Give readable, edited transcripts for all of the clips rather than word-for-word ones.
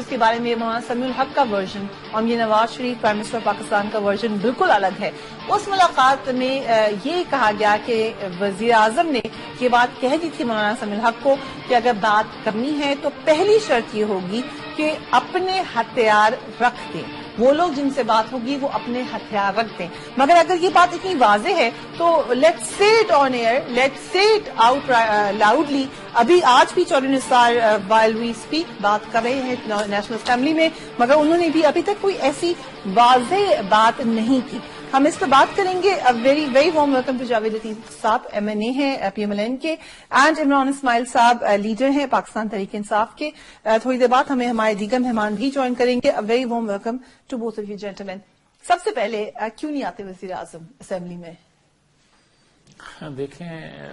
جس کے بارے میں مولانا سمیع الحق کا ورژن اور یہ نواز شریف پرائم منسٹر پاکستان کا ورژن بالکل الگ ہے. اس ملاقات میں یہ کہا گیا کہ وزیر اعظم نے یہ بات کہہ دی تھی مولانا سمیع الحق کو کہ اگر بات کرنی ہے تو پہلی شرط یہ ہوگی کہ اپنے ہتھیار رکھ دیں. وہ لوگ جن سے بات ہوگی وہ اپنے ہتھیار رکھ دیں. مگر اگر یہ بات اتنی واضح ہے تو لیٹ سے اٹ آن ایئر, لیٹ سے اٹ آؤٹ لاؤڈلی. ابھی آج بھی چودھری نثار وائل وی اسپیک بات کر رہے ہیں نیشنل اسمبلی میں, مگر انہوں نے بھی ابھی تک کوئی ایسی واضح بات نہیں کی. ہم اس پہ بات کریں گے. Very very warm welcome to Javed Latif صاحب, MNA ہیں پی ایم ایل این کے, اینڈ عمران اسماعیل صاحب لیڈر ہیں پاکستان تحریک انصاف کے. تھوڑی دیر بعد ہمیں ہمارے دیگر مہمان بھی جوائن کریں گے. Very warm welcome to both of you gentlemen. سب سے پہلے کیوں نہیں آتے وزیر اعظم اسمبلی میں؟ دیکھیں,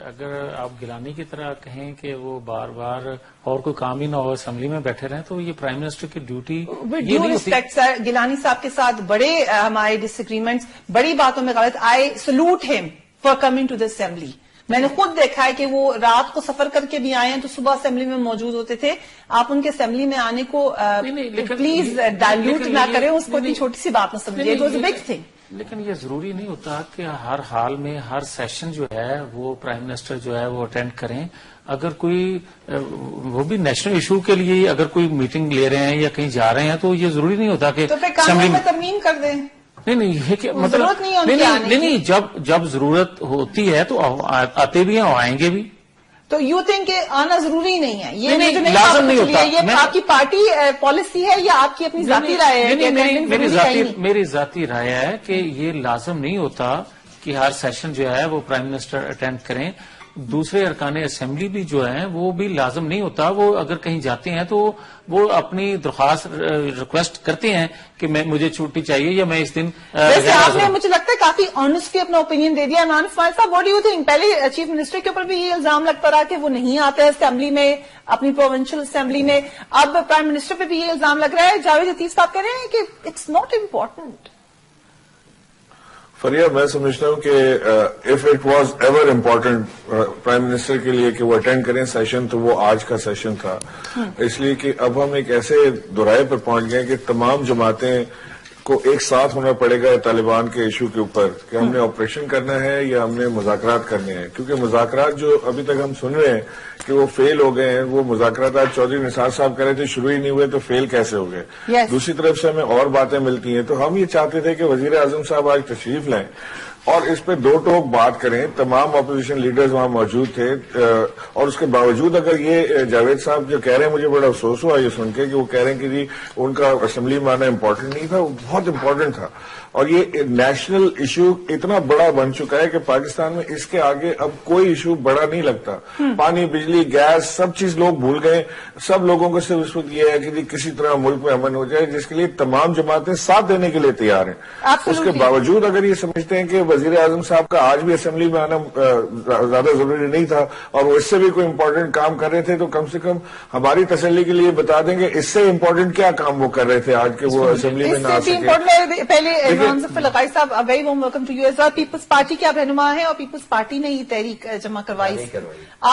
اگر آپ گیلانی کی طرح کہیں کہ وہ بار بار اور کوئی کام ہی نہ ہو اسمبلی میں بیٹھے رہیں تو یہ پرائم منسٹر کی ڈیوٹی یہ نہیں ہوتی. سر, گیلانی صاحب کے ساتھ بڑے ہمارے ڈس ایگریمنٹس, بڑی باتوں میں غلط. I salute him for coming to the assembly. میں نے خود دیکھا ہے کہ وہ رات کو سفر کر کے بھی آئے ہیں تو صبح اسمبلی میں موجود ہوتے تھے. آپ ان کے اسمبلی میں آنے کو پلیز ڈائلیوٹ نہ کریں, اس کو اتنی چھوٹی سی بات نہ سمجھیے. It was a big thing. لیکن یہ ضروری نہیں ہوتا کہ ہر حال میں ہر سیشن جو ہے وہ پرائم منسٹر جو ہے وہ اٹینڈ کریں. اگر کوئی وہ بھی نیشنل ایشو کے لیے اگر کوئی میٹنگ لے رہے ہیں یا کہیں جا رہے ہیں تو یہ ضروری نہیں ہوتا کہ اسمبلی میں ترمیم کر دیں. نہیں, یہ کہ مطلب نہیں, جب ضرورت ہوتی ہے تو آتے بھی ہیں اور آئیں گے بھی. تو یو تھنک کہ آنا ضروری نہیں ہے؟ یہ لازم نہیں ہوتا. یہ آپ کی پارٹی پالیسی ہے یا آپ کی اپنی ذاتی رائے ہے؟ میری ذاتی رائے ہے کہ یہ لازم نہیں ہوتا کہ ہر سیشن جو ہے وہ پرائم منسٹر اٹینڈ کریں. دوسرے ارکان اسمبلی بھی جو ہیں وہ بھی لازم نہیں ہوتا. وہ اگر کہیں جاتے ہیں تو وہ اپنی درخواست ریکویسٹ کرتے ہیں کہ مجھے چھٹی چاہیے یا میں اس دن. ویسے آپ نے مجھے لگتا ہے کافی آنےسٹلی اپنا اوپینین دے دیا. عمران اسماعیل صاحب, واٹ ڈو یو تھنک؟ پہلے چیف منسٹر کے اوپر بھی یہ الزام لگتا رہا کہ وہ نہیں آتے ہیں اسمبلی میں, اپنی پروونشل اسمبلی میں. اب پرائم منسٹر پہ بھی یہ الزام لگ رہا ہے. جاوید لطیف صاحب کہہ رہے ہیں کہ اٹس ناٹ امپورٹنٹ. فریہ, میں سمجھتا ہوں کہ if it was ever important prime minister کے لیے کہ وہ اٹینڈ کریں سیشن تو وہ آج کا سیشن تھا. اس لیے کہ اب ہم ایک ایسے دورائے پر پہنچ گئے کہ تمام جماعتیں کو ایک ساتھ ہونا پڑے گا طالبان کے ایشو کے اوپر کہ ہم نے آپریشن کرنا ہے یا ہم نے مذاکرات کرنے ہیں. کیونکہ مذاکرات جو ابھی تک ہم سن رہے ہیں کہ وہ فیل ہو گئے ہیں, وہ مذاکرات آج چودھری نثار صاحب کہہ رہے تھے شروع ہی نہیں ہوئے تو فیل کیسے ہو گئے. دوسری طرف سے ہمیں اور باتیں ملتی ہیں. تو ہم یہ چاہتے تھے کہ وزیر اعظم صاحب آج تشریف لائیں اور اس پہ دو ٹوک بات کریں. تمام اپوزیشن لیڈرز وہاں موجود تھے اور اس کے باوجود اگر یہ جاوید صاحب جو کہہ رہے ہیں, مجھے بڑا افسوس ہوا یہ سن کے کہ وہ کہہ رہے ہیں کہ جی ان کا اسمبلی میں آنا امپورٹنٹ نہیں تھا. وہ بہت امپورٹنٹ تھا اور یہ نیشنل ایشو اتنا بڑا بن چکا ہے کہ پاکستان میں اس کے آگے اب کوئی ایشو بڑا نہیں لگتا. پانی, بجلی, گیس, سب چیز لوگ بھول گئے. سب لوگوں کو صرف اس وقت یہ ہے کہ جی کسی طرح ملک میں امن ہو جائے, جس کے لیے تمام جماعتیں ساتھ دینے کے لیے تیار ہیں. اس کے باوجود اگر یہ سمجھتے ہیں کہ وزیر اعظم صاحب کا آج بھی اسمبلی میں آنا زیادہ ضروری نہیں تھا اور وہ اس سے بھی کوئی امپورٹنٹ کام کر رہے تھے, تو کم سے کم ہماری تسلی کے لیے بتا دیں گے اس سے امپورٹنٹ کیا کام وہ کر رہے تھے آج کے وہ اسمبلی میں نہ آ سکے. پہلے ظفر لقائی صاحب, very warm welcome to you as well. Peoples Party کے آپ رہنما ہیں اور پیپلز پارٹی نے یہ تحریک جمع کروائی.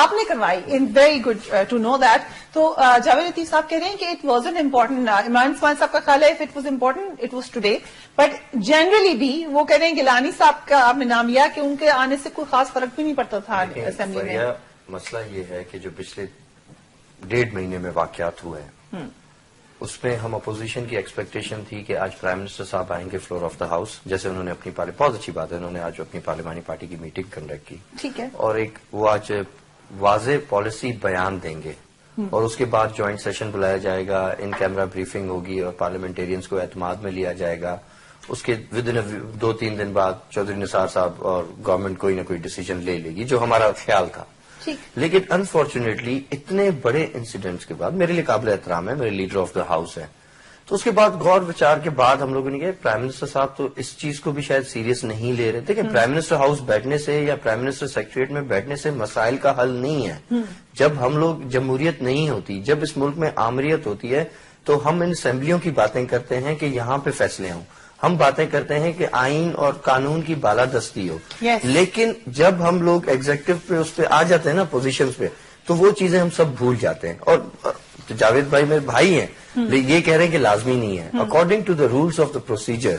آپ نے کروائی. ان very good to know that. تو جاوید لطیف صاحب کہہ رہے ہیں کہ it wasn't important. Imran Ismail صاحب کا خیال ہے if it was important it was today. But generally بھی وہ کہہ رہے ہیں گیلانی صاحب کا آپ نے نام لیا کہ ان کے آنے سے کوئی خاص فرق بھی نہیں پڑتا تھا اسمبلی میں. مسئلہ یہ ہے کہ جو پچھلے 1.5 مہینے میں واقعات ہوئے ہیں اس میں ہم اپوزیشن کی ایکسپیکٹیشن تھی کہ آج پرائم منسٹر صاحب آئیں گے فلور آف دا ہاؤس, جیسے انہوں نے اپنی بہت اچھی بات ہے, انہوں نے آج اپنی پارلیمانی پارٹی کی میٹنگ کنڈکٹ کی. ٹھیک ہے. اور ایک وہ آج واضح پالیسی بیان دیں گے اور اس کے بعد جوائنٹ سیشن بلایا جائے گا, ان کیمرہ بریفنگ ہوگی اور پارلیمنٹیرینز کو اعتماد میں لیا جائے گا. اس کے ودن 2-3 دن بعد چودھری نثار صاحب اور گورنمنٹ کوئی نہ کوئی ڈیسیجن لے لے گی, جو ہمارا خیال تھا. لیکن انفارچونیٹلی اتنے بڑے انسیڈنٹس کے بعد, میرے لیے قابل احترام ہے, میرے لیڈر آف دا ہاؤس ہے, تو اس کے بعد غور وچار کے بعد ہم لوگوں نے کہا پرائم منسٹر صاحب تو اس چیز کو بھی شاید سیریس نہیں لے رہے تھے کہ پرائم منسٹر ہاؤس بیٹھنے سے یا پرائم منسٹر سیکریٹریٹ میں بیٹھنے سے مسائل کا حل نہیں ہے. جب ہم لوگ جمہوریت نہیں ہوتی, جب اس ملک میں آمریت ہوتی ہے, تو ہم ان اسمبلیوں کی باتیں کرتے ہیں کہ یہاں پہ فیصلے ہوں, ہم باتیں کرتے ہیں کہ آئین اور قانون کی بالادستی ہو. لیکن جب ہم لوگ ایگزیکٹو پہ اس پہ آ جاتے ہیں نا پوزیشنز پہ, تو وہ چیزیں ہم سب بھول جاتے ہیں. اور تو جاوید بھائی میرے بھائی ہیں، لیکن یہ کہہ رہے ہیں کہ لازمی نہیں ہے. According to the rules of the procedure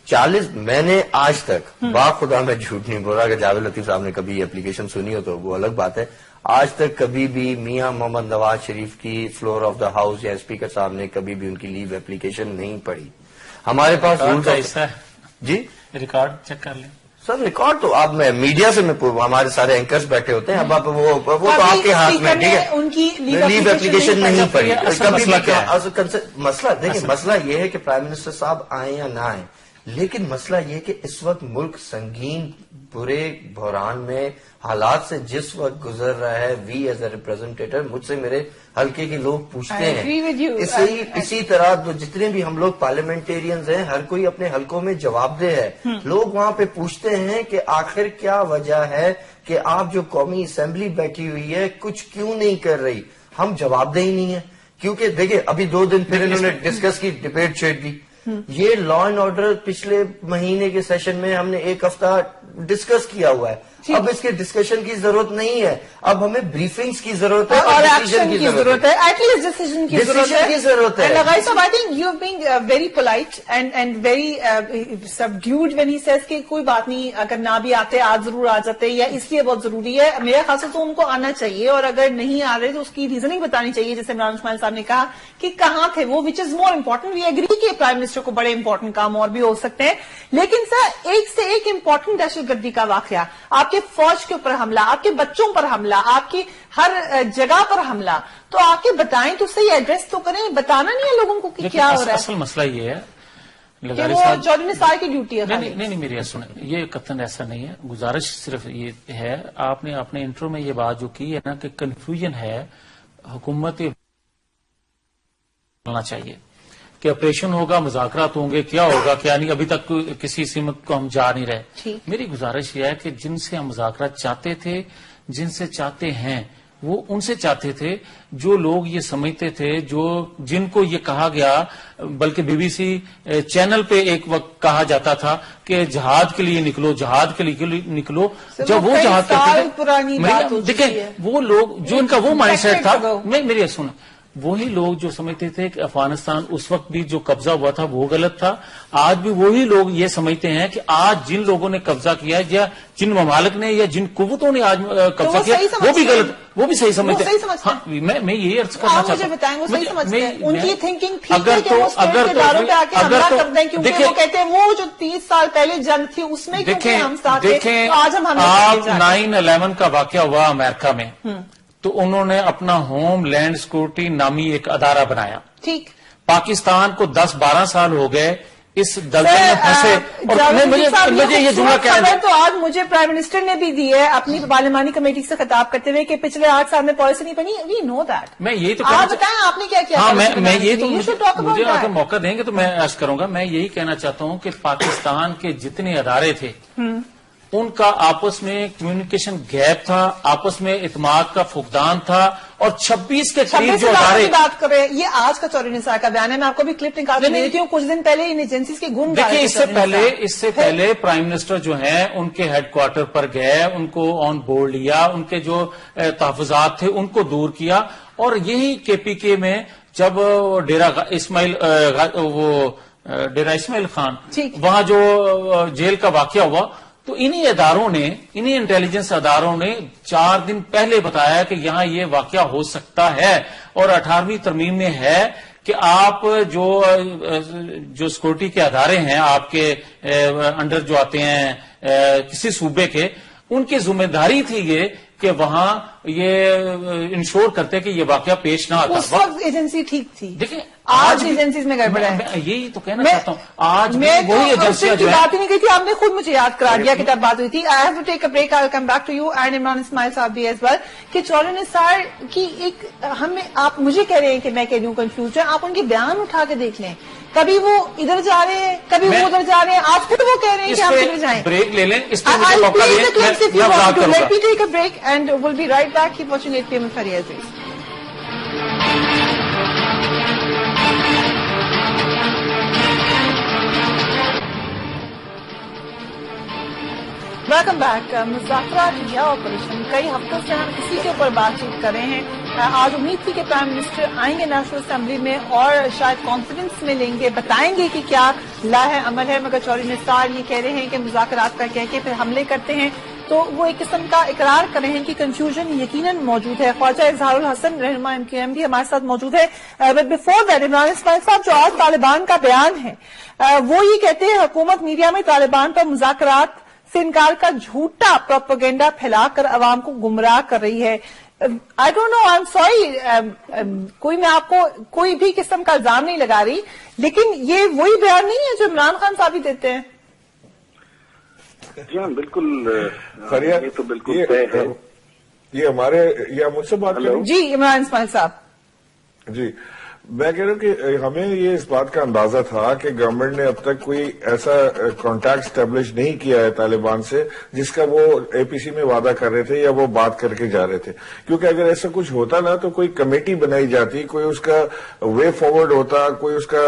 40 میں نے آج تک باخدا میں جھوٹ نہیں بولا. اگر جاوید لطیف صاحب نے کبھی اپلیکیشن سنی ہو تو وہ الگ بات ہے. آج تک کبھی بھی میاں محمد نواز شریف کی فلور آف دا ہاؤس یا اسپیکر صاحب نے کبھی بھی ان کی لیو اپلیکیشن نہیں پڑھی. ہمارے پاس رولس جی ریکارڈ چیک کر لیں سر. ریکارڈ تو آپ میں میڈیا سے ہمارے سارے اینکرز بیٹھے ہوتے ہیں. اب آپ وہ تو آپ کے ہاتھ میں، ٹھیک ہے، ان کی لیو اپلیکیشن نہیں پڑی. مسئلہ مسئلہ دیکھیں، مسئلہ یہ ہے کہ پرائم منسٹر صاحب آئیں یا نہ آئیں، لیکن مسئلہ یہ کہ اس وقت ملک سنگین برے بحران میں حالات سے جس وقت گزر رہا ہے. وی ایز اے ریپرزینٹیٹر، مجھ سے میرے حلقے کے لوگ پوچھتے ہیں، اسی طرح جتنے بھی ہم لوگ پارلیمنٹیرینز ہیں، ہر کوئی اپنے حلقوں میں جواب دہ ہے. لوگ وہاں پہ پوچھتے ہیں کہ آخر کیا وجہ ہے کہ آپ جو قومی اسمبلی بیٹھی ہوئی ہے کچھ کیوں نہیں کر رہی. ہم جواب دہ ہی نہیں ہے، کیونکہ دیکھیں ابھی 2 دن پھر انہوں نے ڈسکس کی، ڈبیٹ چھیڑ دی. یہ لا اینڈ آرڈر پچھلے مہینے کے سیشن میں ہم نے 1 ہفتہ ڈسکس کیا ہوا ہے. اب اس کے ڈسکشن کی ضرورت نہیں ہے، اب ہمیں بریفنگز کی ضرورت ہے اور ایکشن کی ضرورت ہے، ایٹ لیسٹ ڈیسیژن کی ضرورت ہے. لگائی صاحب، I think you being very polite and very subdued when he says کہ کوئی بات نہیں، اگر نہ بھی آتے آج ضرور آ جاتے، یا اس لیے بہت ضروری ہے. میرے خیال سے تو ان کو آنا چاہیے، اور اگر نہیں آ رہے تو اس کی ریزننگ بتانی چاہیے، جیسے عمران اسماعیل صاحب نے کہا کہ کہاں تھے وہ، وچ از مور امپورٹنٹ. وی ایگری کہ پرائم منسٹر کو بڑے امپورٹنٹ کام اور بھی ہو سکتے ہیں، لیکن سر ایک سے ایک امپورٹنٹ دہشت گردی کا واقعہ، آپ کے فوج کے اوپر حملہ، آپ کے بچوں پر حملہ، آپ کی ہر جگہ پر حملہ، تو آ کے بتائیں تو صحیح، ایڈریس تو کریں. بتانا نہیں ہے لوگوں کو کہ کیا ہو رہا ہے. اصل مسئلہ یہ ہے کہ وہ چودھری نثار کی ڈیوٹی ہے. نہیں میری سنیں، یہ قطعاً ایسا نہیں ہے. گزارش صرف یہ ہے، آپ نے اپنے انٹرو میں یہ بات جو کی ہے نا کہ کنفیوژن ہے، حکومت ہونا چاہیے کہ آپریشن ہوگا، مذاکرات ہوں گے، کیا ہوگا کیا نہیں، ابھی تک کسی سمت کو ہم جا نہیں رہے. میری گزارش یہ ہے کہ جن سے ہم مذاکرات چاہتے تھے، جن سے چاہتے ہیں، وہ ان سے چاہتے تھے جو لوگ یہ سمجھتے تھے، جن کو یہ کہا گیا، بلکہ بی بی سی چینل پہ ایک وقت کہا جاتا تھا کہ جہاد کے لیے نکلو، جہاد کے لیے نکلو. جب وہ جہاد کرتے تھے، دیکھیں وہ لوگ جو ان کا وہ مائنڈ سیٹ تھا، میری سنیں، وہی لوگ جو سمجھتے تھے کہ افغانستان اس وقت بھی جو قبضہ ہوا تھا وہ غلط تھا، آج بھی وہی لوگ یہ سمجھتے ہیں کہ آج جن لوگوں نے قبضہ کیا یا جن ممالک نے یا جن قوتوں نے آج قبضہ کیا وہ بھی غلط، وہ بھی صحیح سمجھتے ہیں. میں یہی عرض کرنا چاہتا ہوں، وہ جو 30 سال پہلے جنگ تھی اس میں دیکھیں، آج 9/11 کا واقعہ ہوا امریکہ میں، تو انہوں نے اپنا ہوم لینڈ سیکورٹی نامی ایک ادارہ بنایا. ٹھیک، پاکستان کو 10-12 سال ہو گئے اس دلدل میں پھنسے. اور مجھے یہ جملہ کہنا، تو آج مجھے پرائم منسٹر نے بھی دی ہے اپنی پارلیمانی کمیٹی سے خطاب کرتے ہوئے کہ پچھلے 8 سال میں پالیسی نہیں بنی. وی نو دیٹ. میں یہی تو آپ بتائیں آپ نے کیا کیا. ہاں میں یہ تو مجھے اگر موقع دیں گے تو میں عرض کروں گا. میں یہی کہنا چاہتا ہوں کہ پاکستان کے جتنے ادارے تھے ان کا آپس میں کمیونیکیشن گیپ تھا، آپس میں اعتماد کا فقدان تھا، اور 26 کے قریب جو ادارے بات کر رہے ہیں. یہ آج کا چودھری نثار کا بیان ہے، میں آپ کو بھی کلپ نکال دیتی ہوں. کچھ دن پہلے ان ایجنسیز کے گن دیکھیں، اس سے پہلے پرائم منسٹر جو ہیں ان کے ہیڈ کوارٹر پر گئے، ان کو آن بورڈ لیا، ان کے جو تحفظات تھے ان کو دور کیا. اور یہی KPK میں جب ڈیرہ اسماعیل خان وہاں جو جیل کا واقعہ ہوا، تو انہی اداروں نے، انہی انٹیلیجنس اداروں نے 4 دن پہلے بتایا کہ یہاں یہ واقعہ ہو سکتا ہے. اور 18ویں ترمیم میں ہے کہ آپ جو سیکورٹی کے ادارے ہیں آپ کے انڈر جو آتے ہیں کسی صوبے کے، ان کی ذمہ داری تھی یہ کہ وہاں یہ انشور کرتے کہ یہ واقعہ پیش نہ آتا. اس وقت ایجنسی ٹھیک تھی، دیکھیں آج ایجنسیز میں گڑبڑ ہے. یہی تو کہنا چاہتا ہوں، آج وہی ایجنسیاں جو بات ہی نہیں کی تھی، آپ نے خود مجھے یاد کرا دیا کہ تب بات ہوئی تھی. I have to take a break, I will come back to you and Imran Ismail صاحب بھی ایز ویل. کہ چودھری نثار کی ایک ہمیں، آپ مجھے کہہ رہے ہیں کہ میں کہہ دوں کنفیوز ہے، آپ ان کے بیان اٹھا کے دیکھ لیں، کبھی وہ ادھر جا رہے ہیں کبھی وہ ادھر جا رہے ہیں. آج خود وہ کہہ رہے ہیں کہ آپ ادھر جائیں. بریک لے لیں، اس پہ مجھے موقع دیں. Let me take a break and we'll be right back. Keep watching 8 PM with Faria Aziz. Welcome back. مذاکرات یا آپریشن، کئی ہفتوں سے ہم اسی کے اوپر بات چیت کر رہے ہیں. آج امید تھی کہ پرائم منسٹر آئیں گے نیشنل اسمبلی میں اور شاید کانفیڈنس میں لیں گے، بتائیں گے کہ کیا لاہ عمل ہے، مگر چودھری نثار یہ کہہ رہے ہیں کہ مذاکرات کا کہہ کے پھر حملے کرتے ہیں، تو وہ ایک قسم کا اقرار کر رہے ہیں کہ کنفیوژن یقیناً موجود ہے۔ خواجہ اظہار الحسن رہنما MQM بھی ہمارے ساتھ موجود ہے، but before that Imran Ismail صاحب، جو آج طالبان کا بیان ہے وہ یہ کہتے ہیں حکومت میڈیا میں طالبان پر مذاکرات سے انکار کا جھوٹا پروپیگنڈا پھیلا کر عوام کو گمراہ کر رہی ہے۔ I don't know, I'm sorry، کوئی میں آپ کو کوئی بھی قسم کا الزام نہیں لگا رہی، لیکن یہ وہی بیان نہیں ہے جو عمران خان صاحب ہی دیتے ہیں۔ جی ہاں بالکل، فریاد یہ تو بالکل طے ہے۔ یہ مجھ سے بات کریں؟ جی عمران اسماعیل صاحب جی، میں کہہ رہا ہوں کہ ہمیں یہ اس بات کا اندازہ تھا کہ گورنمنٹ نے اب تک کوئی ایسا کانٹیکٹ اسٹیبلش نہیں کیا ہے طالبان سے جس کا وہ APC میں وعدہ کر رہے تھے یا وہ بات کر کے جا رہے تھے، کیونکہ اگر ایسا کچھ ہوتا نا تو کوئی کمیٹی بنائی جاتی، کوئی اس کا وے فارورڈ ہوتا، کوئی اس کا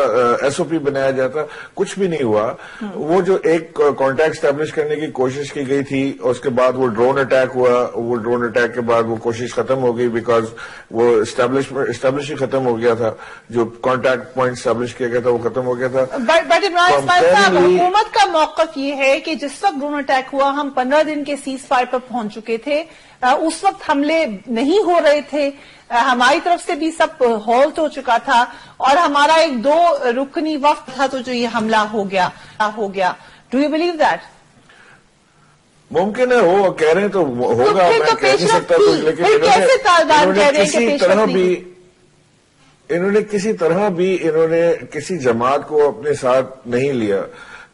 SOP بنایا جاتا، کچھ بھی نہیں ہوا۔ وہ جو ایک کانٹیکٹ اسٹیبلش کرنے کی کوشش کی گئی تھی، اس کے بعد وہ ڈرون اٹیک ہوا، وہ ڈرون اٹیک کے بعد وہ کوشش ختم ہو گئی بیکاز وہ اسٹیبلش ہی ختم ہو گیا تھا، جو کانٹیکٹ پوائنٹ اسٹیبلش کیا گیا تھا وہ ختم ہو گیا تھا۔ بٹ عمران اسماعیل صاحب، حکومت کا موقف یہ ہے کہ جس وقت ڈرون اٹیک ہوا ہم 15 دن کے سیز فائر پر پہنچ چکے تھے، اس وقت حملے نہیں ہو رہے تھے، ہماری طرف سے بھی سب ہالٹ ہو چکا تھا اور ہمارا ایک 2 رکنی وفد تھا، تو جو یہ حملہ ہو گیا۔ Do you believe that? ممکن ہے ہو، کہہ رہے ہیں تو ہوگا، میں کہہ نہیں سکتا کچھ، لیکن انہوں نے کسی طرح بھی کسی جماعت کو اپنے ساتھ نہیں لیا،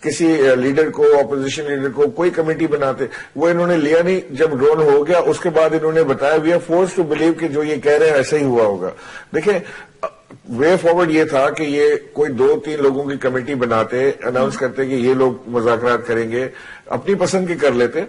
کسی لیڈر کو، اپوزیشن لیڈر کو، کوئی کمیٹی بناتے وہ انہوں نے لیا نہیں۔ جب ڈرون ہو گیا اس کے بعد انہوں نے بتایا we are forced to believe کہ جو یہ کہہ رہے ہیں ایسا ہی ہوا ہوگا۔ دیکھیں وے فارورڈ یہ تھا کہ یہ کوئی 2-3 لوگوں کی کمیٹی بناتے، اناؤنس کرتے کہ یہ لوگ مذاکرات کریں گے، اپنی پسند کی کر لیتے،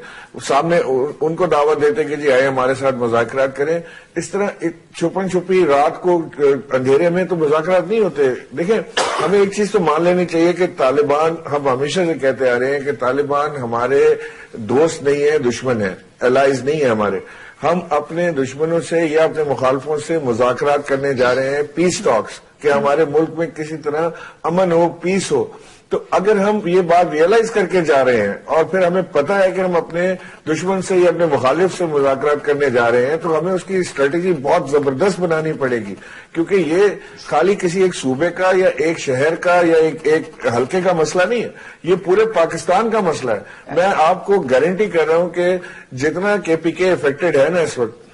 سامنے ان کو دعوت دیتے کہ جی آئے ہمارے ساتھ مذاکرات کریں۔ اس طرح چھپن چھپی رات کو اندھیرے میں تو مذاکرات نہیں ہوتے۔ دیکھیں ہمیں ایک چیز تو مان لینی چاہیے کہ طالبان، ہم ہمیشہ سے کہتے آ رہے ہیں کہ طالبان ہمارے دوست نہیں ہیں، دشمن ہیں، الائز نہیں ہیں ہمارے۔ ہم اپنے دشمنوں سے یا اپنے مخالفوں سے مذاکرات کرنے جا رہے ہیں، پیس ٹاکس، کہ ہمارے ملک میں کسی طرح امن ہو، پیس ہو۔ تو اگر ہم یہ بات ریئلائز کر کے جا رہے ہیں اور پھر ہمیں پتا ہے کہ ہم اپنے دشمن سے یا اپنے مخالف سے مذاکرات کرنے جا رہے ہیں، تو ہمیں اس کی اسٹریٹجی بہت زبردست بنانی پڑے گی، کیونکہ یہ خالی کسی ایک صوبے کا یا ایک شہر کا یا ایک حلقے کا مسئلہ نہیں ہے، یہ پورے پاکستان کا مسئلہ ہے۔ میں آپ کو گارنٹی کر رہا ہوں کہ جتنا KPK افیکٹڈ ہے نا اس وقت،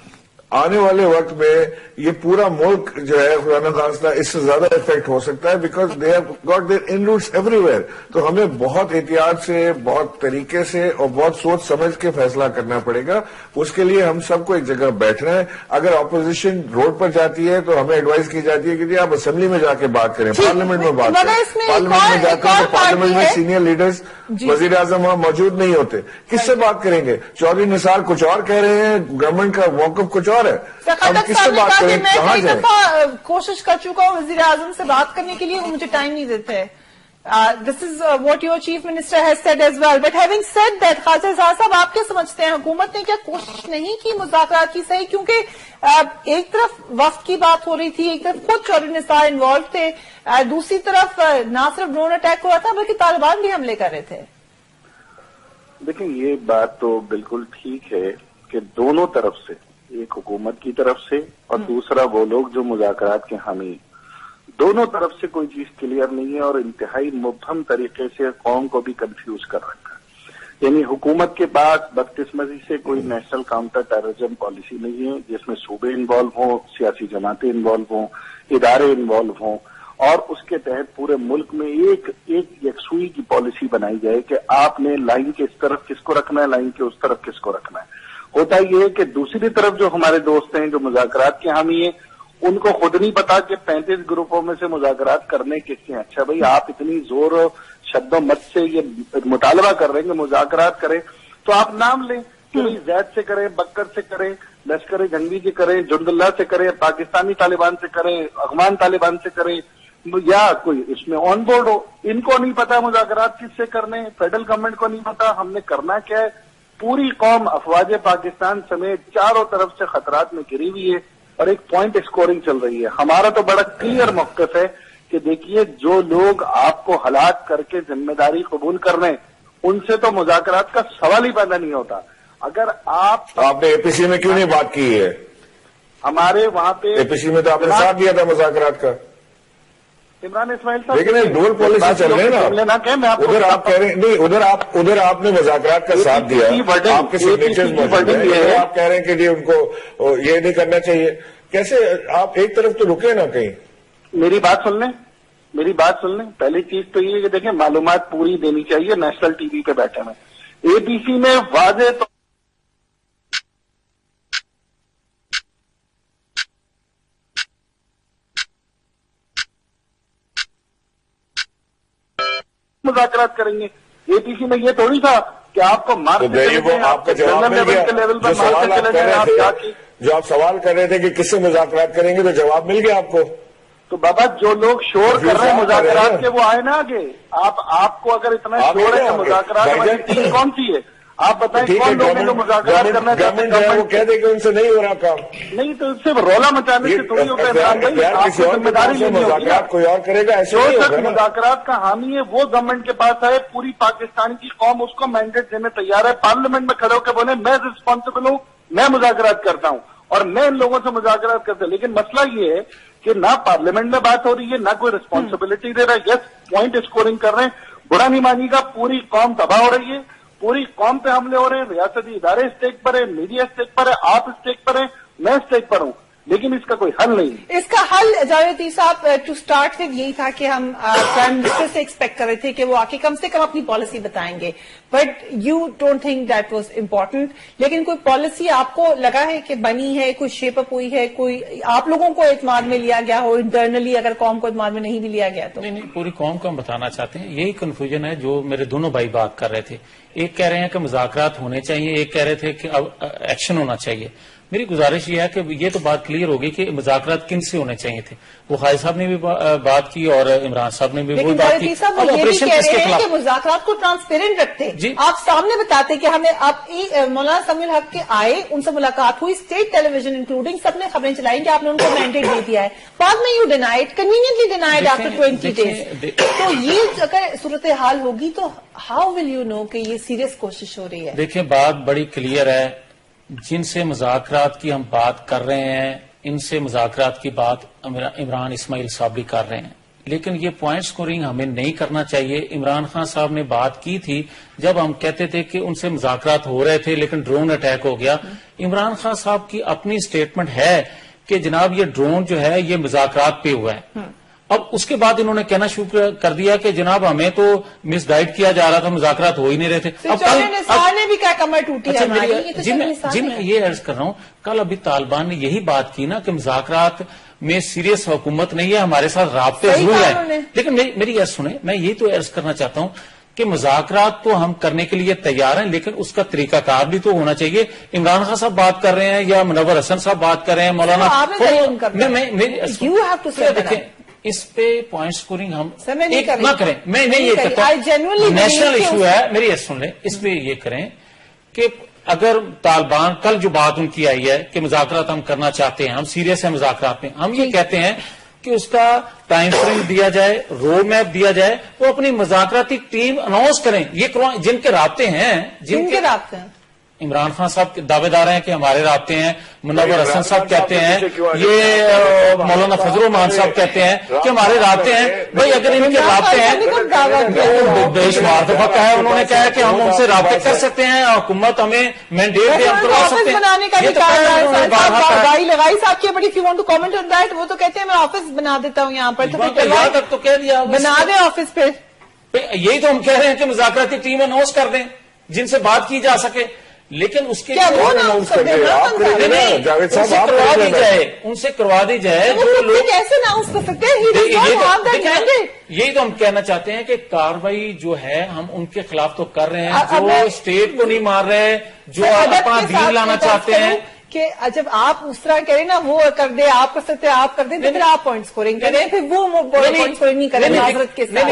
آنے والے وقت میں یہ پورا ملک جو ہے خدا نخواستہ اس سے زیادہ افیکٹ ہو سکتا ہے، because they have got there in roots every where. تو ہمیں بہت احتیاط سے، بہت طریقے سے اور بہت سوچ سمجھ کے فیصلہ کرنا پڑے گا۔ اس کے لیے ہم سب کو ایک جگہ بیٹھنا ہے۔ اگر اپوزیشن روڈ پر جاتی ہے تو ہمیں ایڈوائز کی جاتی ہے کہ جی آپ اسمبلی میں جا کے بات کریں، پارلیمنٹ میں بات کریں۔ پارلیمنٹ میں جاتے ہیں تو پارلیمنٹ میں سینئر لیڈرز، وزیر اعظم وہاں موجود نہیں ہوتے، کس سے بات کریں گے؟ چودھری نثار کچھ اور کہہ رہے ہیں، گورنمنٹ کا موقف کچھ اور ہے، ہم کس سے بات کریں، کہاں جائیں؟ کوشش کر چکا ہوں وزیر اعظم سے بات کرنے کے لیے، وہ مجھے ٹائم نہیں دیتے۔ This is what your chief minister has said as well, but having said that, Khawaja Izhar صاحب آپ کیا سمجھتے ہیں، حکومت نے کیا کوشش نہیں کی مذاکرات کی؟ صحیح، کیونکہ ایک طرف وفد کی بات ہو رہی تھی، ایک طرف خود چودھری نثار انوالو تھے، دوسری طرف نہ صرف ڈرون اٹیک ہوا تھا بلکہ طالبان بھی حملے کر رہے تھے۔ دیکھیں یہ بات تو بالکل ٹھیک ہے کہ دونوں طرف سے، ایک حکومت کی طرف سے اور دوسرا وہ لوگ جو مذاکرات کے حامی، دونوں طرف سے کوئی چیز کلیئر نہیں ہے اور انتہائی مبہم طریقے سے قوم کو بھی کنفیوز کر رکھا ہے۔ یعنی حکومت کے پاس بدقسمتی سے کوئی نیشنل کاؤنٹر ٹیررزم پالیسی نہیں ہے جس میں صوبے انوالو ہوں، سیاسی جماعتیں انوالو ہوں، ادارے انوالو ہوں، اور اس کے تحت پورے ملک میں ایک یکسوئی کی پالیسی بنائی جائے کہ آپ نے لائن کے اس طرف کس کو رکھنا ہے، لائن کے اس طرف کس کو رکھنا ہے۔ ہوتا یہ ہے کہ دوسری طرف جو ہمارے دوست ہیں جو مذاکرات کے حامی ہیں، ان کو خود نہیں پتا کہ 35 گروپوں میں سے مذاکرات کرنے کس کے ہیں۔ اچھا بھائی، آپ اتنی زور و شد و مت سے یہ مطالبہ کر رہے ہیں کہ مذاکرات کریں، تو آپ نام لیں کہ زید سے کریں، بکر سے کریں، لشکر جنگی سے کریں، جند اللہ سے کریں، پاکستانی طالبان سے کریں، افغان طالبان سے کریں، یا کوئی اس میں آن بورڈ ہو۔ ان کو نہیں پتا مذاکرات کس سے کرنے، فیڈرل گورنمنٹ کو نہیں پتا ہم نے کرنا کیا ہے۔ پوری قوم افواج پاکستان سمیت چاروں طرف سے خطرات میں گری ہوئی ہے۔ اور ایک پوائنٹ اسکورنگ چل رہی ہے. ہمارا تو بڑا کلیئر موقف ہے کہ دیکھیے جو لوگ آپ کو ہلاک کر کے ذمہ داری قبول کر رہے ہیں ان سے تو مذاکرات کا سوال ہی پیدا نہیں ہوتا. اگر آپ نے اے پی سی میں کیوں نہیں بات کی ہے؟ ہمارے وہاں پہ اے پی سی میں تو آپ نے ساتھ دیا تھا مذاکرات کا. عمران اسماعیل صاحب لیکن ڈول پالیسی چل رہے ہیں نا, ادھر آپ کہہ رہے ہیں نہیں, ادھر آپ نے مذاکرات کا ساتھ دیا, آپ کے سگنیچر موجود ہیں, آپ کہہ رہے ہیں کہ جی ان کو یہ نہیں کرنا چاہیے. کیسے آپ ایک طرف تو رکے نا کہیں. میری بات سن لیں. پہلی چیز تو یہ کہ دیکھیں معلومات پوری دینی چاہیے. نیشنل ٹی وی پہ بیٹھے ہیں, اے بی سی میں واضح تو مذاکرات کریں گے. اے پی سی میں یہ تھوڑی تھا کہ آپ کو مار آپ کا جواب مل گیا. جو آپ سوال کر رہے تھے کہ کس سے مذاکرات کریں گے تو جواب مل گیا آپ کو. تو بابا جو لوگ شور کر رہے ہیں مذاکرات کے وہ آئے نا آگے. آپ کو اگر اتنا شور ہے کہ مذاکرات والی ٹیم کون سی ہے آپ بتائیں کون لوگ ہیں جو مذاکرات کرنا چاہتے ہیں. وہ کہہ دے کہ ان سے نہیں ہو رہا کام. نہیں تو صرف رولا مچانے سے تھوڑی ہوتا ہے. ذمہ داری لینی ہوگی. کوئی اور کرے گا ایسے. جو شخص مذاکرات کا حامی ہے وہ گورنمنٹ کے پاس آئے, پوری پاکستان کی قوم اس کو مینڈیٹ دینے تیار ہے. پارلیمنٹ میں کھڑے ہو کے بولے میں ریسپانسبل ہوں, میں مذاکرات کرتا ہوں اور میں ان لوگوں سے مذاکرات کرتا ہوں. لیکن مسئلہ یہ ہے کہ نہ پارلیمنٹ میں بات ہو رہی ہے, نہ کوئی ریسپانسبلٹی دے رہا ہے. یس پوائنٹ اسکورنگ کر رہے ہیں, برا نہیں مانی گا. پوری قوم تباہ ہو رہی ہے, پوری قوم پہ حملے ہو رہے ہیں. ریاستی ادارے اسٹیک پر ہے, میڈیا اسٹیک پر ہے, آپ اسٹیک پر ہیں, میں اسٹیک پر ہوں. لیکن اس کا کوئی حل نہیں. اس کا حل جاوید عطیہ صاحب ٹو اسٹارٹ ود یہی تھا کہ ہم پرائم منسٹر سے ایکسپیکٹ کر رہے تھے کہ وہ آ کے کم سے کم اپنی پالیسی بتائیں گے, but you don't think that was important. لیکن کوئی پالیسی آپ کو لگا ہے کہ بنی ہے, کوئی شیپ اپ ہوئی ہے, کوئی آپ لوگوں کو اعتماد میں لیا گیا ہو انٹرنلی, اگر قوم کو اعتماد میں نہیں بھی لیا گیا تو؟ نہیں, پوری قوم کو ہم بتانا چاہتے ہیں. یہی کنفیوژن ہے جو میرے دونوں بھائی بات کر رہے تھے. ایک کہہ رہے ہیں کہ مذاکرات ہونے چاہیے, ایک کہہ رہے تھے کہ اب ایکشن ہونا چاہیے. میری گزارش یہ ہے کہ یہ تو بات کلیئر ہوگی کہ مذاکرات کن سے ہونے چاہیے تھے. وہ خالد صاحب نے بھی بات کی اور عمران صاحب نے بھی وہ بات کی. اب آپریشن کس کے خلاف؟ مذاکرات کو ٹرانسپیرنٹ رکھتے جی, آپ سامنے بتاتے کہ ہمیں آپ مولانا سمیع الحق کے آئے, ان سے ملاقات ہوئی, اسٹیٹ ٹیلی ویژن انکلوڈنگ سب نے خبریں چلائیں کہ آپ نے ان کو مینڈیٹ دے دیا ہے. بعد میں you denied, conveniently denied after 20 days. تو یہ اگر صورتحال ہوگی تو ہاؤ ول یو نو کہ یہ سیریس کوشش ہو رہی ہے؟ دیکھیں بات بڑی کلیئر ہے. جن سے مذاکرات کی ہم بات کر رہے ہیں ان سے مذاکرات کی بات عمران اسماعیل صاحب بھی کر رہے ہیں. لیکن یہ پوائنٹ سکورنگ ہمیں نہیں کرنا چاہیے. عمران خان صاحب نے بات کی تھی جب ہم کہتے تھے کہ ان سے مذاکرات ہو رہے تھے لیکن ڈرون اٹیک ہو گیا. عمران خان صاحب کی اپنی اسٹیٹمنٹ ہے کہ جناب یہ ڈرون جو ہے یہ مذاکرات پہ ہوا ہے. اب اس کے بعد انہوں نے کہنا شروع کر دیا کہ جناب ہمیں تو مس گائیڈ کیا جا رہا تھا, مذاکرات ہو ہی نہیں رہے تھے. نے بھی کہا کمر ٹوٹی ہے. جی میں یہ عرض کر رہا ہوں, کل ابھی طالبان نے یہی بات کی نا کہ مذاکرات میں سیریس حکومت نہیں ہے, ہمارے ساتھ رابطے ضرور ہیں. لیکن میری عرض سنیں, میں یہی تو عرض کرنا چاہتا ہوں کہ مذاکرات تو ہم کرنے کے لیے تیار ہیں لیکن اس کا طریقہ کار بھی تو ہونا چاہیے. عمران خان صاحب بات کر رہے ہیں یا منور حسن صاحب بات کر رہے ہیں, مولانا دیکھیں اس پہ پوائنٹ سکورنگ ہم نہ کریں. میں نہیں یہ کہتا نیشنل ایشو ہے, میری یہ سن لیں, اس پہ یہ کریں کہ اگر طالبان کل جو بات ان کی آئی ہے کہ مذاکرات ہم کرنا چاہتے ہیں, ہم سیریس ہیں مذاکرات میں, ہم یہ کہتے ہیں کہ اس کا ٹائم فریم دیا جائے, روڈ میپ دیا جائے, وہ اپنی مذاکراتی ٹیم اناؤنس کریں. یہ جن کے رابطے ہیں, جن کے رابطے ہیں, عمران خان صاحب دعوے دار ہیں کہ ہمارے رابطے ہیں, منور حسن صاحب کہتے ہیں, یہ مولانا فضل الرحمان صاحب کہتے ہیں کہ ہمارے رابطے ہیں. بھائی اگر ان کے رابطے ہیں, بے شمار دفعہ کہا ہے انہوں نے, کہا ہے کہ ہم ان سے رابطے کر سکتے ہیں, حکومت ہمیں مینڈیٹ دے, ہم کروا سکتے ہیں. صاحب کی بڑی if you want to comment on that, وہ تو کہتے ہیں میں آفس بنا دیتا ہوں یہاں پر, تو کہہ دیا بنا دیں آفس پہ. یہی تو ہم کہہ رہے ہیں کہ مذاکراتی ٹیم اناؤنس کر دیں جن سے بات کی جا سکے. لیکن اس کے ان سے کروا دی جائے جو لوگ کیسے اناؤنس کر سکتے ہیں. یہی تو ہم کہنا چاہتے ہیں کہ کاروائی جو ہے ہم ان کے خلاف تو کر رہے ہیں جو اسٹیٹ کو نہیں مار رہے, جو اپنا دین لانا چاہتے ہیں. کہ جب آپ اس طرح کریں نا وہ کر دے آپ کر سکتے ہیں آپ کر دیں تو پھر آپ پوائنٹ اسکورنگ کریں پھر وہ پوائنٹ اسکورنگ نہیں کریں معذرت کے ساتھ.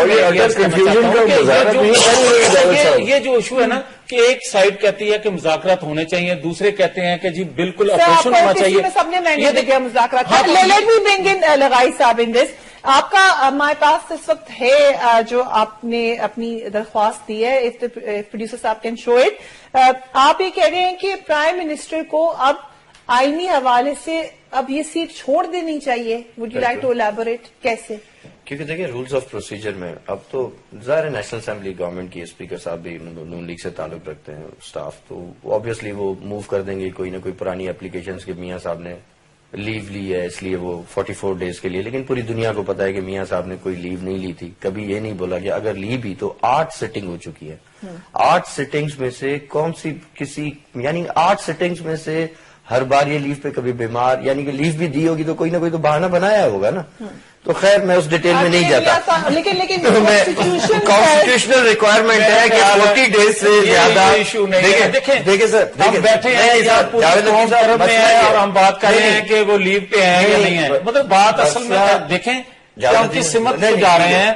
یہ جو ایشو ہے نا کہ ایک سائڈ کہتی ہے کہ مذاکرات ہونے چاہیے, دوسرے کہتے ہیں کہ جی بالکل اپوزیشن ہونا چاہیے. سب نے مینڈیٹ کیا مذاکرات. لیٹ می برنگ ان لغائی صاحب ان دس. آپ کا ہمارے پاس اس وقت ہے جو آپ نے اپنی درخواست دی ہے, اف پروڈیوسر صاحب کین شو اٹ. آپ یہ کہہ رہے ہیں کہ پرائم منسٹر کو اب آئینی حوالے سے اب یہ سیٹ چھوڑ دینی چاہیے. Would you like to elaborate کیسے؟ کیونکہ دیکھیں رولز آف پروسیجر میں اب تو ظاہر نیشنل اسمبلی گورنمنٹ کی اسپیکر صاحب بھی نون لیگ سے تعلق رکھتے ہیں اسٹاف, تو آبویسلی وہ موو کر دیں گے کوئی نہ کوئی پرانی اپلیکیشنز کے میاں صاحب نے لیو لی ہے اس لیے وہ 44 ڈیز کے لیے. لیکن پوری دنیا کو پتا ہے کہ میاں صاحب نے کوئی لیو نہیں لی تھی, کبھی یہ نہیں بولا کہ اگر لی بھی تو 8 سٹنگ ہو چکی ہے. 8 سٹنگز میں سے کون سی کسی یعنی 8 سٹنگز میں سے ہر بار یہ لیو پہ کبھی بیمار یعنی کہ لیو بھی دی ہوگی تو کوئی نہ کوئی تو بہانہ بنایا ہوگا نا. تو خیر میں اس ڈیٹیل میں نہیں جاتا, لیکن کانسٹیٹیوشنل ریکوائرمنٹ ہے کہ 40 ڈیز سے زیادہ. دیکھیں سر بیٹھے اور ہم بات کر رہے ہیں کہ وہ لیو پہ ہیں یا نہیں ہے, مطلب بات اصل میں دیکھیں ہم کس سمت سے جا رہے ہیں.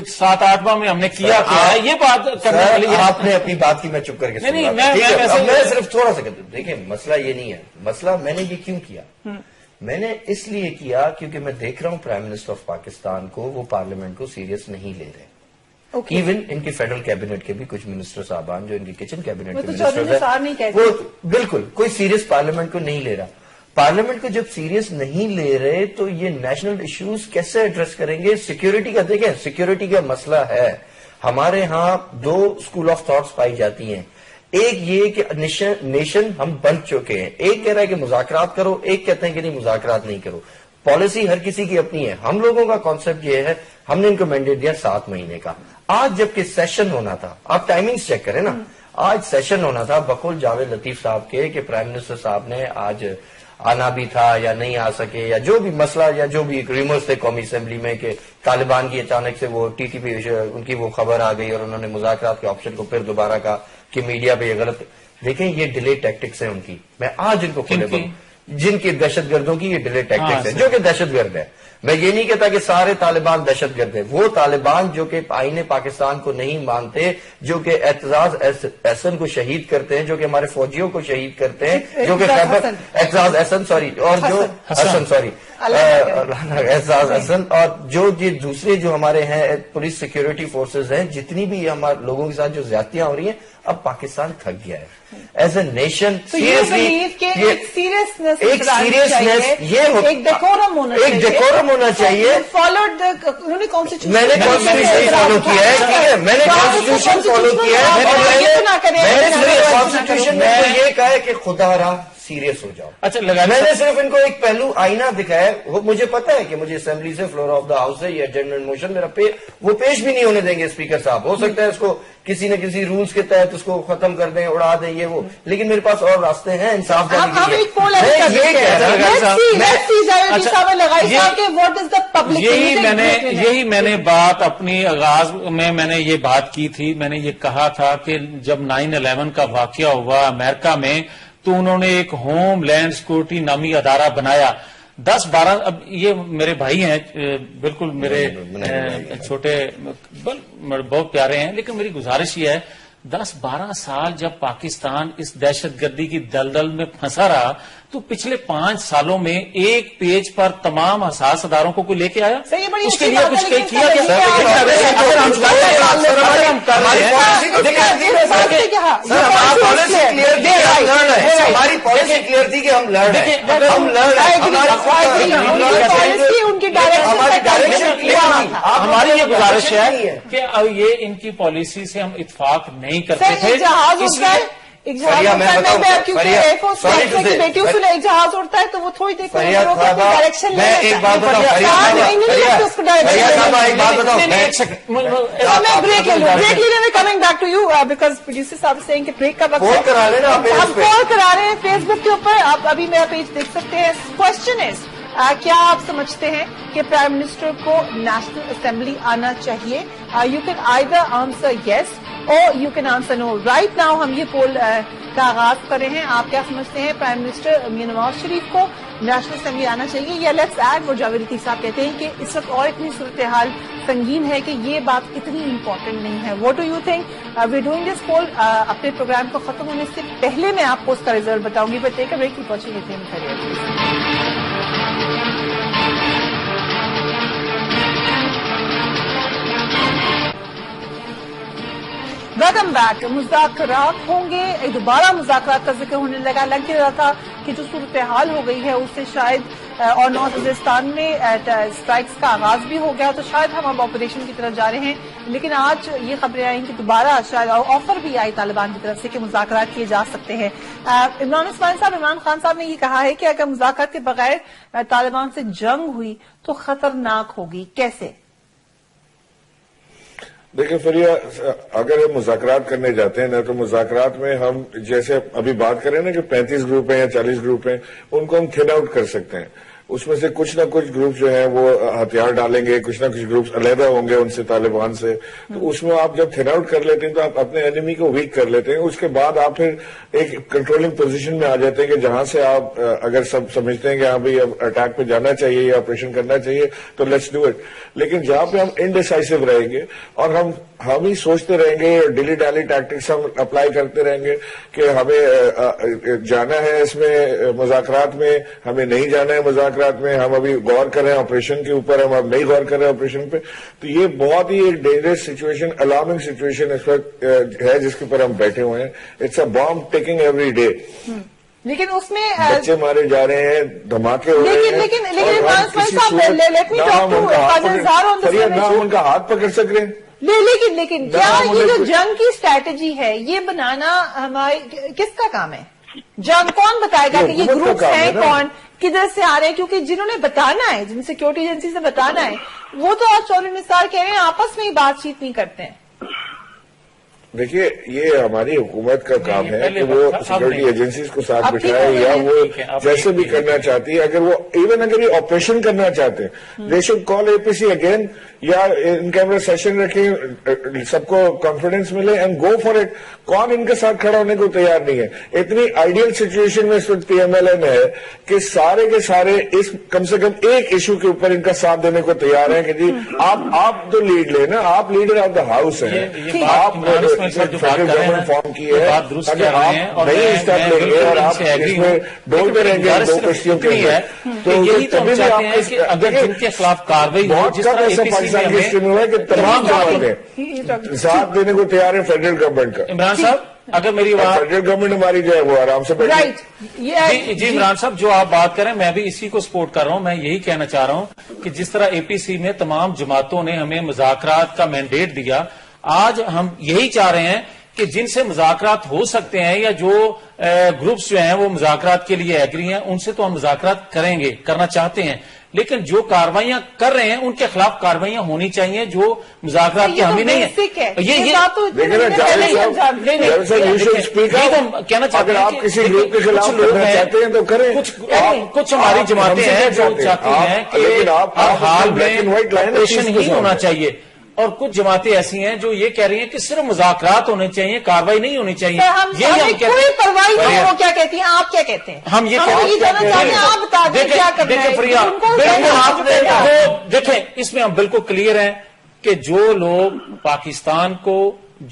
7-8 میں ہم نے کیا یہ بات کرنے والی ہے. آپ نے اپنی بات کی میں چپ کر کے میں صرف تھوڑا سا دیکھیں مسئلہ یہ نہیں ہے. مسئلہ میں نے یہ کیوں کیا, میں نے اس لیے کیا کیونکہ میں دیکھ رہا ہوں پرائم منسٹر آف پاکستان کو وہ پارلیمنٹ کو سیریس نہیں لے رہے. ایون ان کی فیڈرل کیبنٹ کے بھی کچھ منسٹر صاحبان جو ان کی کچن کیبنٹ کے منسٹر وہ بالکل کوئی سیریس پارلیمنٹ کو نہیں لے رہا. پارلیمنٹ کو جب سیریس نہیں لے رہے تو یہ نیشنل ایشوز کیسے ایڈریس کریں گے؟ سیکیورٹی کا دیکھیں سیکیورٹی کا مسئلہ ہے. ہمارے ہاں 2 اسکول آف تھاٹس پائی جاتی ہیں. ایک یہ کہ نیشن ہم بن چکے ہیں, ایک کہہ رہا ہے کہ مذاکرات کرو, ایک کہتے ہیں کہ نہیں مذاکرات نہیں کرو. پالیسی ہر کسی کی اپنی ہے. ہم لوگوں کا کانسیپٹ یہ ہے, ہم نے ان کو مینڈیٹ دیا 7 مہینے کا. آج جبکہ سیشن ہونا تھا, آپ ٹائمنگز چیک کریں نا, آج سیشن ہونا تھا بقول جاوید لطیف صاحب کے کہ پرائم منسٹر صاحب نے آج آنا بھی تھا یا نہیں آ سکے یا جو بھی مسئلہ یا جو بھی ریمرز تھے قومی اسمبلی میں کہ طالبان کی اچانک سے وہ ٹی ٹی پی ان کی وہ خبر آ گئی اور انہوں نے مذاکرات کے آپشن کو پھر دوبارہ کہا کہ میڈیا پہ یہ غلط. دیکھیں یہ ڈیلے ٹیکٹکس ہیں ان کی. میں آج ان کو کھلے بولوں جن کی دہشت گردوں کی یہ ڈیلے ٹیکٹکس ہے جو کہ دہشت گرد ہے. میں یہ نہیں کہتا کہ سارے طالبان دہشت گرد ہیں. وہ طالبان جو کہ آئین پاکستان کو نہیں مانتے, جو کہ اعتزاز احسن کو شہید کرتے ہیں, جو کہ ہمارے فوجیوں کو شہید کرتے ہیں, جو کہ اعتزاز احسن سوری اور جو حسن سوری اعتزاز احسن اور جو یہ دوسرے جو ہمارے ہیں پولیس سیکیورٹی فورسز ہیں, جتنی بھی ہمارے لوگوں کے ساتھ جو زیادتیاں ہو رہی ہیں, اب پاکستان تھک گیا ہے ایز اے نیشن. ایک سیریسنیس ایک ڈیکورم ہونا چاہیے. میں نے کانسٹیٹیوشن فالو کیا ہے, میں نے کانسٹیٹیوشن فالو کیا ہے, میں نے کانسٹیٹیوشن میں یہ کہا ہے کہ خدا را سیریس ہو جاؤ. اچھا میں نے صرف ان کو ایک پہلو آئینہ دکھایا ہے. وہ مجھے پتا ہے کہ مجھے اسمبلی سے فلور آف دا ہاؤس سے یا جنرل موشن میرا وہ پیش بھی نہیں ہونے دیں گے اسپیکر صاحب. ہو سکتا ہے اس کو کسی نہ کسی رولز کے تحت اس کو ختم کر دیں, اڑا دیں یہ وہ, لیکن میرے پاس اور راستے ہیں انصاف دینے کے لیے. یہی میں نے بات اپنی آغاز میں نے یہ بات کی تھی. میں نے یہ کہا تھا کہ جب 9/11 کا واقعہ ہوا امریکہ میں تو انہوں نے ایک ہوم لینڈ سیکورٹی نامی ادارہ بنایا. 10-12 اب یہ میرے بھائی ہیں, بالکل میرے چھوٹے بہت پیارے ہیں, لیکن میری گزارش یہ ہے 10-12 سال جب پاکستان اس دہشت گردی کی دلدل میں پھنسا رہا تو پچھلے 5 سالوں میں ایک پیج پر تمام حساس اداروں کو کوئی لے کے آیا, اس کے لیے کچھ کیا ہماری پالیسی کلیئر تھی کہ ہم لڑ رہے ہیں. ہماری یہ گزارش ہے کہ یہ ان کی پالیسی سے ہم اتفاق نہیں کرتے تھے. ایک جہاز اڑتا ہے تو وہ تھوڑی دیر direction coming back to you because producer صاحب سینگ کہ بریک کا وقت ہم کال کرا رہے ہیں فیس بک کے اوپر. آپ ابھی میرا پیج دیکھ سکتے ہیں. کوشچن از کیا آپ سمجھتے ہیں کہ پرائم منسٹر کو نیشنل اسمبلی آنا چاہیے؟ You can either answer yes اور you can answer no. Right now ہم یہ پول کا آغاز کر رہے ہیں. آپ کیا سمجھتے ہیں پرائم منسٹر میاں نواز شریف کو نیشنل اسمبلی آنا چاہیے یا لیٹس ایڈ وہ جاوید لطیف صاحب کہتے ہیں کہ اس وقت اور اتنی صورتحال سنگین ہے کہ یہ بات اتنی امپورٹنٹ نہیں ہے. What do you think? We doing this poll. اپنے پروگرام کو ختم ہونے سے پہلے میں آپ کو اس کا ریزلٹ بتاؤں گی. بٹ ٹیک اے بریک کی پہنچیں گے. Welcome back. مذاکرات ہوں گے, دوبارہ مذاکرات کا ذکر ہونے لگا. لگ رہا تھا کہ جو صورتحال ہو گئی ہے اس سے شاید اور نارتھ وزیرستان میں اسٹرائکس کا آغاز بھی ہو گیا تو شاید ہم اب آپریشن کی طرف جا رہے ہیں. لیکن آج یہ خبریں آئیں کہ دوبارہ شاید آفر بھی آئی طالبان کی طرف سے کہ مذاکرات کیے جا سکتے ہیں. عمران خان صاحب نے یہ کہا ہے کہ اگر مذاکرات کے بغیر طالبان سے جنگ ہوئی تو خطرناک ہوگی. کیسے؟ دیکھیں فریہ, اگر ہم مذاکرات کرنے جاتے ہیں نا تو مذاکرات میں ہم جیسے ابھی بات کریں نا کہ 35 گروپ ہیں یا 40 گروپ ہیں, ان کو ہم تھن آؤٹ کر سکتے ہیں. اس میں سے کچھ نہ کچھ گروپ جو ہیں وہ ہتھیار ڈالیں گے, کچھ نہ کچھ گروپس علیحدہ ہوں گے ان سے طالبان سے. تو اس میں آپ جب تھن آؤٹ کر لیتے ہیں تو آپ اپنے اینیمی کو ویک کر لیتے ہیں. اس کے بعد آپ پھر ایک کنٹرولنگ پوزیشن میں آ جاتے ہیں کہ جہاں سے آپ اگر سب سمجھتے ہیں کہ ہاں بھائی اب اٹیک پہ جانا چاہیے یا آپریشن کرنا چاہیے تو لیٹس ڈو اٹ. لیکن جہاں پہ ہم انڈیسائسو رہیں گے اور ہم ہی سوچتے رہیں گے, ڈیلی ڈیلی ٹیکٹکس ہم اپلائی کرتے رہیں گے کہ ہمیں جانا ہے اس میں مذاکرات میں, ہمیں نہیں جانا ہے مذاکرات میں, ہم ابھی غور کر رہے ہیں آپریشن کے اوپر, ہم اب نہیں غور کر رہے ہیں آپریشن پہ, تو یہ بہت ہی ایک ڈینجرس سچویشن, الارمنگ سچویشن اس وقت ہے جس کے اوپر ہم بیٹھے ہوئے ہیں. It's a bomb ticking every day. لیکن اس میں بچے مارے جا رہے ہیں, دھماکے ہو رہے ہیں, لیکن نہ ہم ان کا ہاتھ پکڑ سک رہے ہیں. لیکن کیا یہ جو جنگ کی اسٹریٹجی ہے یہ بنانا ہمارے کس کا کام ہے؟ جنگ کون بتائے گا کہ یہ گروپس ہیں کون, کدھر سے آ رہے ہیں؟ کیونکہ جنہوں نے بتانا ہے, جن سیکورٹی ایجنسی سے بتانا ہے, وہ تو آج چودھری نثار کہہ رہے ہیں آپس میں ہی بات چیت نہیں کرتے ہیں. دیکھیے یہ ہماری حکومت کا کام ہے کہ وہ سیکورٹی ایجنسیز کو ساتھ بٹھائے یا وہ جیسے بھی کرنا چاہتی ہے. اگر وہ ایون اگر یہ آپریشن کرنا چاہتے ہیں they should call a P C again, یا ان کیمرا سیشن رکھیں, سب کو کانفیڈنس ملے اینڈ گو فار اٹ. کون ان کے ساتھ کھڑا ہونے کو تیار نہیں ہے؟ اتنی آئیڈیل سچویشن میں اس وقت پی ایم ایل این ہے کہ سارے کے سارے اس کم سے کم ایک ایشو کے اوپر ان کا ساتھ دینے کو تیار ہیں کہ جی آپ تو لیڈ لیں نا, آپ لیڈر آف دا ہاؤس ہیں, آپ فیڈرل گورنمنٹ فارم کی ہے, اگر آپ نہیں اسٹیپ لیں گے اور آپ اس میں ڈول پہ رہیں گے دو کشتیوں کے لیے تو کبھی بھی آپ جن کے خلاف کاروائی پاکستان کی ہسٹری میں ہوا ہے کہ تمام جماعتیں ساتھ دینے کو تیار ہیں فیڈرل گورنمنٹ کا. عمران صاحب اگر میری بات, فیڈرل گورنمنٹ ہماری جو ہے وہ آرام سے جی عمران صاحب جو آپ بات کریں میں بھی اسی کو سپورٹ کر رہا ہوں. میں یہی کہنا چاہ رہا ہوں کہ جس طرح اے پی سی میں تمام جماعتوں نے ہمیں مذاکرات کا مینڈیٹ دیا, آج ہم یہی چاہ رہے ہیں کہ جن سے مذاکرات ہو سکتے ہیں یا جو گروپس جو ہیں وہ مذاکرات کے لیے ایگری ہیں ان سے تو ہم مذاکرات کریں گے, کرنا چاہتے ہیں. لیکن جو کاروائیاں کر رہے ہیں ان کے خلاف کاروائیاں ہونی چاہیے جو مذاکرات کی حامی نہیں ہے. یہ کہنا چاہتے ہیں کسی گروپ کے خلاف چاہتے ہیں تو کریں. کچھ ہماری جماعتیں ہیں جو چاہتی ہیں کہ ہر حال میں آپریشن ہی ہونا چاہیے, اور کچھ جماعتیں ایسی ہیں جو یہ کہہ رہی ہیں کہ صرف مذاکرات ہونے چاہیے, کاروائی نہیں ہونی چاہیے. کوئی پرواہی نہیں. وہ کیا کہتی ہیں, آپ کیا کہتے ہیں؟ ہم یہ جانا چاہتے ہیں, آپ بتا دیں کیا کرنا ہے. دیکھیں فریہ, بالکل دیکھیں اس میں ہم بالکل کلیئر ہیں کہ جو لوگ پاکستان کو,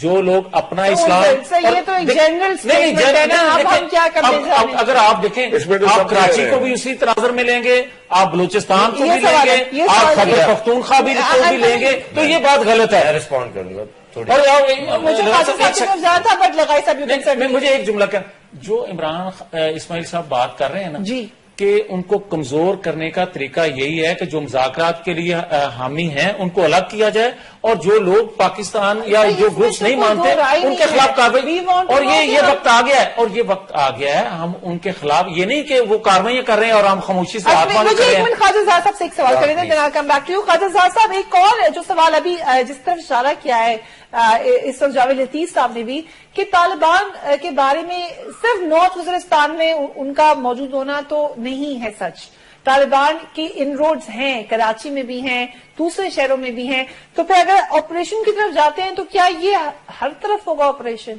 جو لوگ اپنا اسلام, یہ تو ایک جنرل ہے نا, اب ہم کیا کرتے ہیں؟ اگر آپ دیکھیں آپ کراچی کو بھی اسی تناظر میں لیں گے, آپ بلوچستان کو بھی لیں گے, آپ خیبر پختونخوا بھی لیں گے, تو یہ بات غلط ہے. رسپونڈ کروں گا مجھے ایک جملہ کیا, جو عمران اسماعیل صاحب بات کر رہے ہیں نا جی کہ ان کو کمزور کرنے کا طریقہ یہی ہے کہ جو مذاکرات کے لیے حامی ہیں ان کو الگ کیا جائے, اور جو لوگ پاکستان یا جو گروپس نہیں مانتے ان کے خلاف کاروائی. اور یہ وقت آ گیا ہے, اور یہ وقت آ گیا ہے ہم ان کے خلاف, یہ نہیں کہ وہ کاروائیاں کر رہے ہیں اور ہم خاموشی سے ہاتھ باندھ کر رہے ہیں. خواجہ زاد صاحب سے ایک سوال کریں گے, کم بیک ٹو یو. خواجہ زاد صاحب ایک اور جو سوال ابھی جس طرف اشارہ کیا ہے اس وقت جاوید لطیف صاحب نے بھی, کہ طالبان کے بارے میں صرف نارتھ وزیرستان میں ان کا موجود ہونا تو نہیں ہے سچ. طالبان کی ان روڈز ہیں, کراچی میں بھی ہیں, دوسرے شہروں میں بھی ہیں. تو پھر اگر آپریشن کی طرف جاتے ہیں تو کیا یہ ہر طرف ہوگا آپریشن؟